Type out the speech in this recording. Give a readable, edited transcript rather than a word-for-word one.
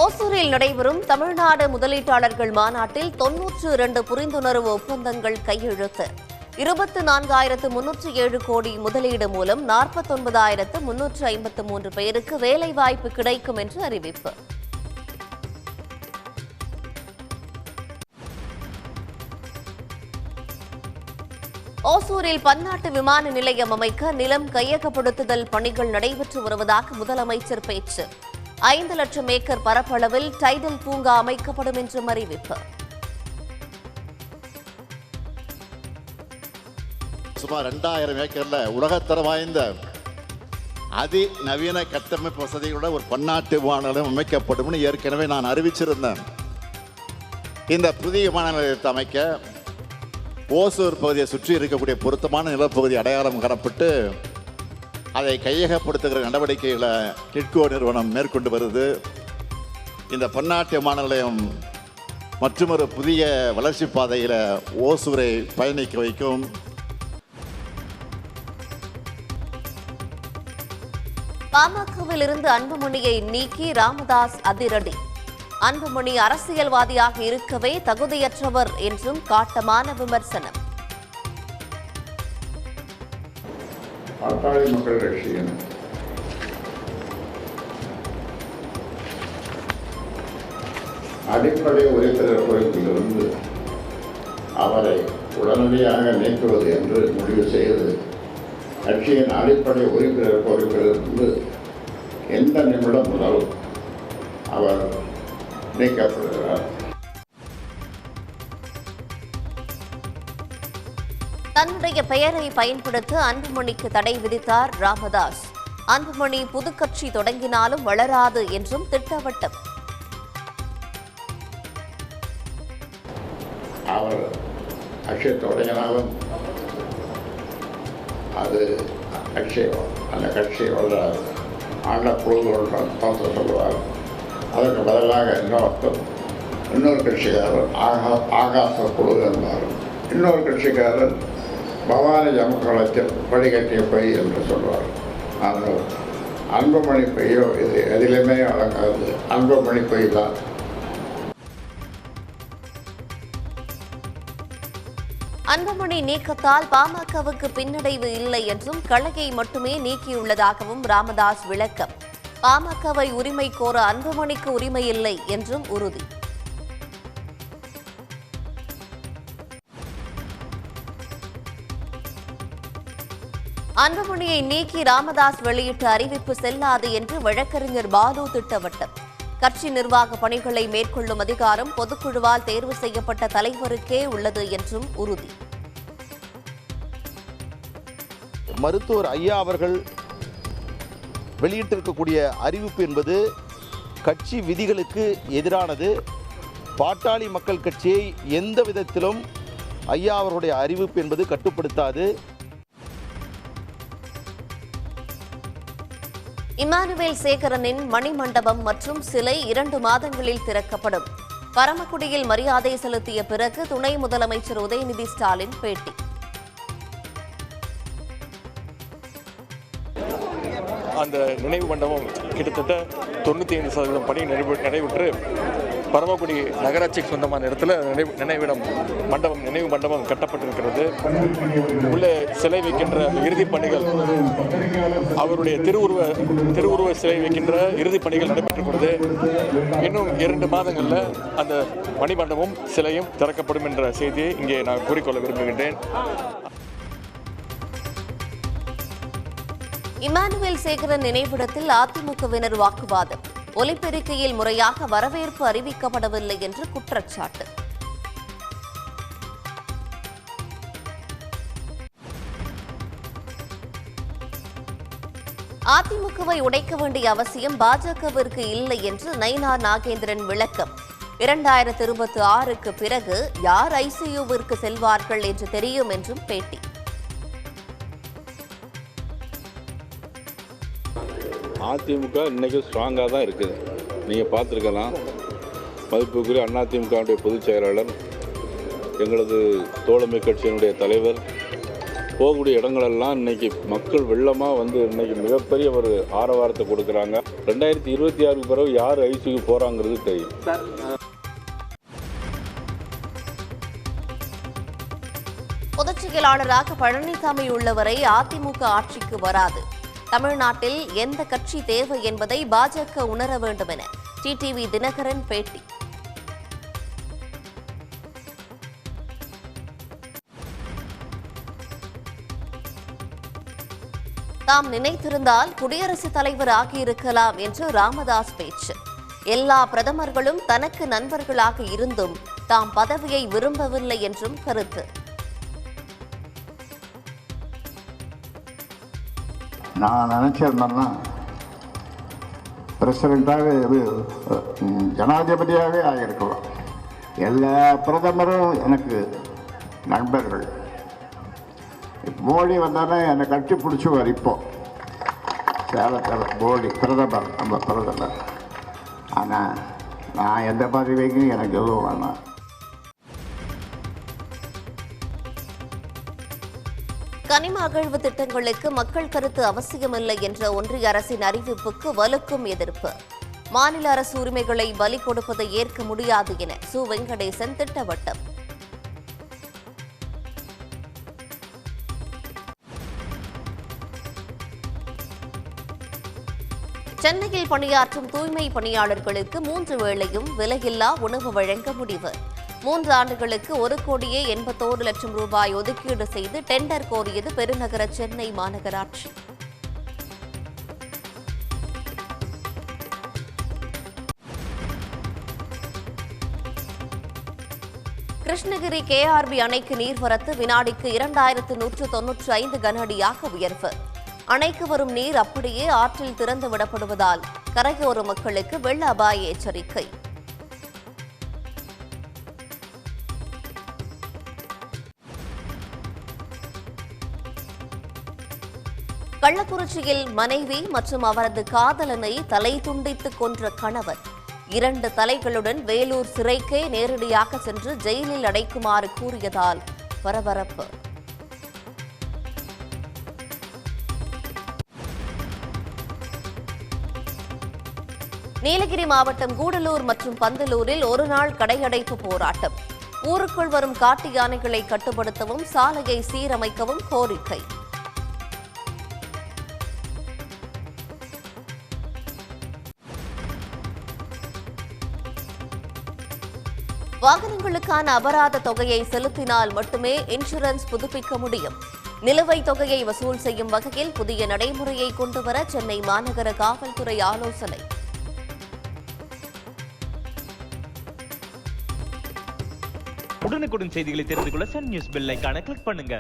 ஓசூரில் நடைபெறும் தமிழ்நாடு முதலீட்டாளர்கள் மாநாட்டில் 92 புரிந்துணர்வு ஒப்பந்தங்கள் கையெழுத்து. 24,307 கோடி முதலீடு மூலம் 49,353 பேருக்கு வேலைவாய்ப்பு கிடைக்கும் என்று அறிவிப்பு. ஓசூரில் பன்னாட்டு விமான நிலையம் அமைக்க நிலம் கையகப்படுத்துதல் பணிகள் நடைபெற்று வருவதாக முதலமைச்சர் பேச்சு. 5 லட்சம் ஏக்கர் பரப்பளவில் டைடல் பூங்கா அமைக்கப்படும் என்றும் அறிவிப்பு. சுமார் 2000 ஏக்கர்ல உலகத்தரம் வாய்ந்த அதிநவீன கட்டமைப்பு வசதிகளோட ஒரு பன்னாட்டு விமான நிலையம் அமைக்கப்படும் ஏற்கனவே நான் அறிவிச்சிருந்தேன். இந்த புதிய விமான நிலையத்தை அமைக்க ஓசூர் பகுதியை சுற்றி இருக்கக்கூடிய பொருத்தமான நிலப்பகுதி அடையாளம் காணப்பட்டு அதை கையகப்படுத்துகிற நடவடிக்கைகளை கிட்கோ நிறுவனம் மேற்கொண்டு வருது. இந்த பன்னாட்டு விமான நிலையம் மற்றொரு புதிய வளர்ச்சி பாதையில் ஓசூரை பயணிக்க வைக்கும். பாமகவில் இருந்து அன்புமணியை நீக்கி ராமதாஸ் அதிரடி. அன்புமணி அரசியல்வாதியாக இருக்கவே தகுதியற்றவர் என்றும் காட்டமான விமர்சனம். பாட்டாளி மக்கள் கட்சியின் அடிப்படை உறுப்பினர் பொறுப்பிலிருந்து அவரை உடனடியாக நீக்குவது என்று முடிவு செய்து கட்சியின் அடிப்படை உறுப்பினர் பொறுப்பிலிருந்து எந்த நிமிடம் முதல் அவர் நீக்கப்படுகிறார். தன்னுடைய பெயரை பயன்படுத்த அன்புமணிக்கு தடை விதித்தார் ராமதாஸ். அன்புமணி புதுக்கட்சி தொடங்கினாலும் வளராது என்றும் திட்டவட்டம். அவர் கட்சி தொடங்கினாலும் அது அந்த கட்சி வளராது. ஆண்ட குழுக்களுடன் தோற்ற சொல்லுவார். அதற்கு பதிலாக இன்னொரு கட்சிக்காரர் ஆகாச குழு என்பார். இன்னொரு கட்சிக்காரர் பவானி ஜமக்களத்தில் வடிகட்டிய பொய் என்று சொல்வார். ஆனால் அன்புமணி பொய்யோ இது எதிலுமே அடங்காது. அன்புமணி பொய் தான். அன்புமணி நீக்கத்தால் பாமகவுக்கு பின்னடைவு இல்லை என்றும் கழகை மட்டுமே நீக்கியுள்ளதாகவும் ராமதாஸ் விளக்கம். பாமகவை உரிமை கோர அன்புமணிக்கு உரிமை இல்லை என்றும் உறுதி. அன்புமணியை நீக்கி ராமதாஸ் வெளியிட்ட அறிவிப்பு செல்லாது என்று வழக்கறிஞர் பாலு திட்டவட்டம். கட்சி நிர்வாக பணிகளை மேற்கொள்ளும் அதிகாரம் பொதுக்குழுவால் தேர்வு செய்யப்பட்ட தலைவருக்கே உள்ளது என்றும் உறுதி. மருத்துவர் ஐயா அவர்கள் வெளியிட்டிருக்கக்கூடிய அறிவிப்பு என்பது கட்சி விதிகளுக்கு எதிரானது. பாட்டாளி மக்கள் கட்சியை எந்த விதத்திலும் ஐயா அவர்களுடைய அறிவிப்பு என்பது கட்டுப்படுத்தாது. இமானுவேல் சேகரனின் மணிமண்டபம் மற்றும் சிலை 2 மாதங்களில் திறக்கப்படும். பரமக்குடியில் மரியாதை செலுத்திய பிறகு துணை முதலமைச்சர் உதயநிதி ஸ்டாலின் பேட்டி. அந்த நினைவு மண்டபம் கிட்டத்தட்ட 95% பணி நடைபெற்று பரமக்குடி நகராட்சிக்கு சொந்தமான இடத்துல நினைவு மண்டபம் கட்டப்பட்டிருக்கிறது. உள்ளே சிலை வைக்கின்ற இறுதிப் பணிகள், அவருடைய திருவுருவ சிலை வைக்கின்ற இறுதிப் பணிகள் நடைபெற்றுள்ளது. இன்னும் 2 மாதங்களில் அந்த மணிமண்டபமும் சிலையும் திறக்கப்படும் என்ற செய்தியை இங்கே நான் கூறிக்கொள்ள விரும்புகின்றேன். இமானுவேல் சேகரன் நினைவிடத்தில் அதிமுகவினர் வாக்குவாதம். ஒலிபெருக்கையில் முறையாக வரவேற்பு அறிவிக்கப்படவில்லை என்று குற்றச்சாட்டு. அதிமுகவை உடைக்க வேண்டிய அவசியம் பாஜகவிற்கு இல்லை என்று நயினார் நாகேந்திரன் விளக்கம். 2026க்கு பிறகு யார் ஐசியூவிற்கு செல்வார்கள் என்று தெரியும் என்றும் பேட்டி. அதிமுக இன்றைக்கும் ஸ்ட்ராங்காக தான் இருக்குது. நீங்கள் பார்த்துருக்கலாம். மதிப்புக்குரிய அதிமுகவுடைய பொதுச் செயலாளர், எங்களது தோழமை கட்சியினுடைய தலைவர் போகக்கூடிய இடங்களெல்லாம் இன்னைக்கு மக்கள் வெள்ளமாக வந்து இன்னைக்கு மிகப்பெரிய ஒரு ஆரவாரத்தை கொடுக்குறாங்க. 2026 பிறகு யார் ஐசியூ போகிறாங்கிறது தெரியும். பொதுச் செயலாளராக பழனிசாமி உள்ளவரை அதிமுக ஆட்சிக்கு வராது. தமிழ்நாட்டில் எந்த கட்சி தேவை என்பதை பாஜக உணர வேண்டும் என டிடிவி தினகரன் பேட்டி. தாம் நினைத்திருந்தால் குடியரசுத் தலைவர் ஆகியிருக்கலாம் என்று ராமதாஸ் பேச்சு. எல்லா பிரதமர்களும் தனக்கு நண்பர்களாக இருந்தும் தாம் பதவியை விரும்பவில்லை என்றும் கருத்து. நான் நினச்சிருந்தேன்னா பிரசிடெண்ட்டாக இது ஜனாதிபதியாகவே ஆகியிருக்கலாம். எல்லா பிரதமரும் எனக்கு நண்பர்கள். மோடி வந்தானே என்னை கட்டி பிடிச்சுவார். இப்போ சேலத்தில் மோடி பிரதமர், நம்ம பிரதமர். ஆனால் நான் எந்த பதவிக்கும் எனக்கு எதுவும் வேணாம். கனிம அகழ்வு திட்டங்களுக்கு மக்கள் கருத்து அவசியமில்லை என்ற ஒன்றிய அரசின் அறிவிப்புக்கு வலுக்கும் எதிர்ப்பு. மாநில அரசு உரிமைகளை பலி கொடுப்பதை ஏற்க முடியாது என சு வெங்கடேசன் திட்டவட்டம். சென்னையில் பணியாற்றும் தூய்மை பணியாளர்களுக்கு 3 வேளையும் விலையில்லா உணவு வழங்க முடிவு. 3 ஆண்டுகளுக்கு 1,81,00,000 ரூபாய் ஒதுக்கீடு செய்து டெண்டர் கோரியது பெருநகர சென்னை மாநகராட்சி. கிருஷ்ணகிரி கேஆர்பி அணைக்கு நீர்வரத்து வினாடிக்கு 2195 கனஅடியாக உயர்வு. அணைக்கு வரும் நீர் அப்படியே ஆற்றில் திறந்து விடப்படுவதால் கரையோர மக்களுக்கு வெள்ள அபாய எச்சரிக்கை. கள்ளக்குறிச்சியில் மனைவி மற்றும் அவரது காதலனை தலை துண்டித்து கொன்ற கணவன் 2 தலைகளுடன் வேலூர் சிறைக்கே நேரடியாக சென்று ஜெயிலில் அடைக்குமாறு கூறியதால் பரபரப்பு. நீலகிரி மாவட்டம் கூடலூர் மற்றும் பந்தலூரில் ஒருநாள் கடையடைப்பு போராட்டம். ஊருக்குள் வரும் காட்டு யானைகளை கட்டுப்படுத்தவும் சாலையை சீரமைக்கவும் கோரிக்கை. வாகனங்களுக்கான அபராத தொகையை செலுத்தினால் மட்டுமே இன்சூரன்ஸ் புதுப்பிக்க முடியும். நிலுவைத் தொகையை வசூல் செய்யும் வகையில் புதிய நடைமுறையை கொண்டுவர சென்னை மாநகர காவல்துறை ஆலோசனை. உடனுக்குடன் செய்திகளை தெரிந்து கொள்ள சன் நியூஸ் பெல் ஐகானை கிளிக் பண்ணுங்க.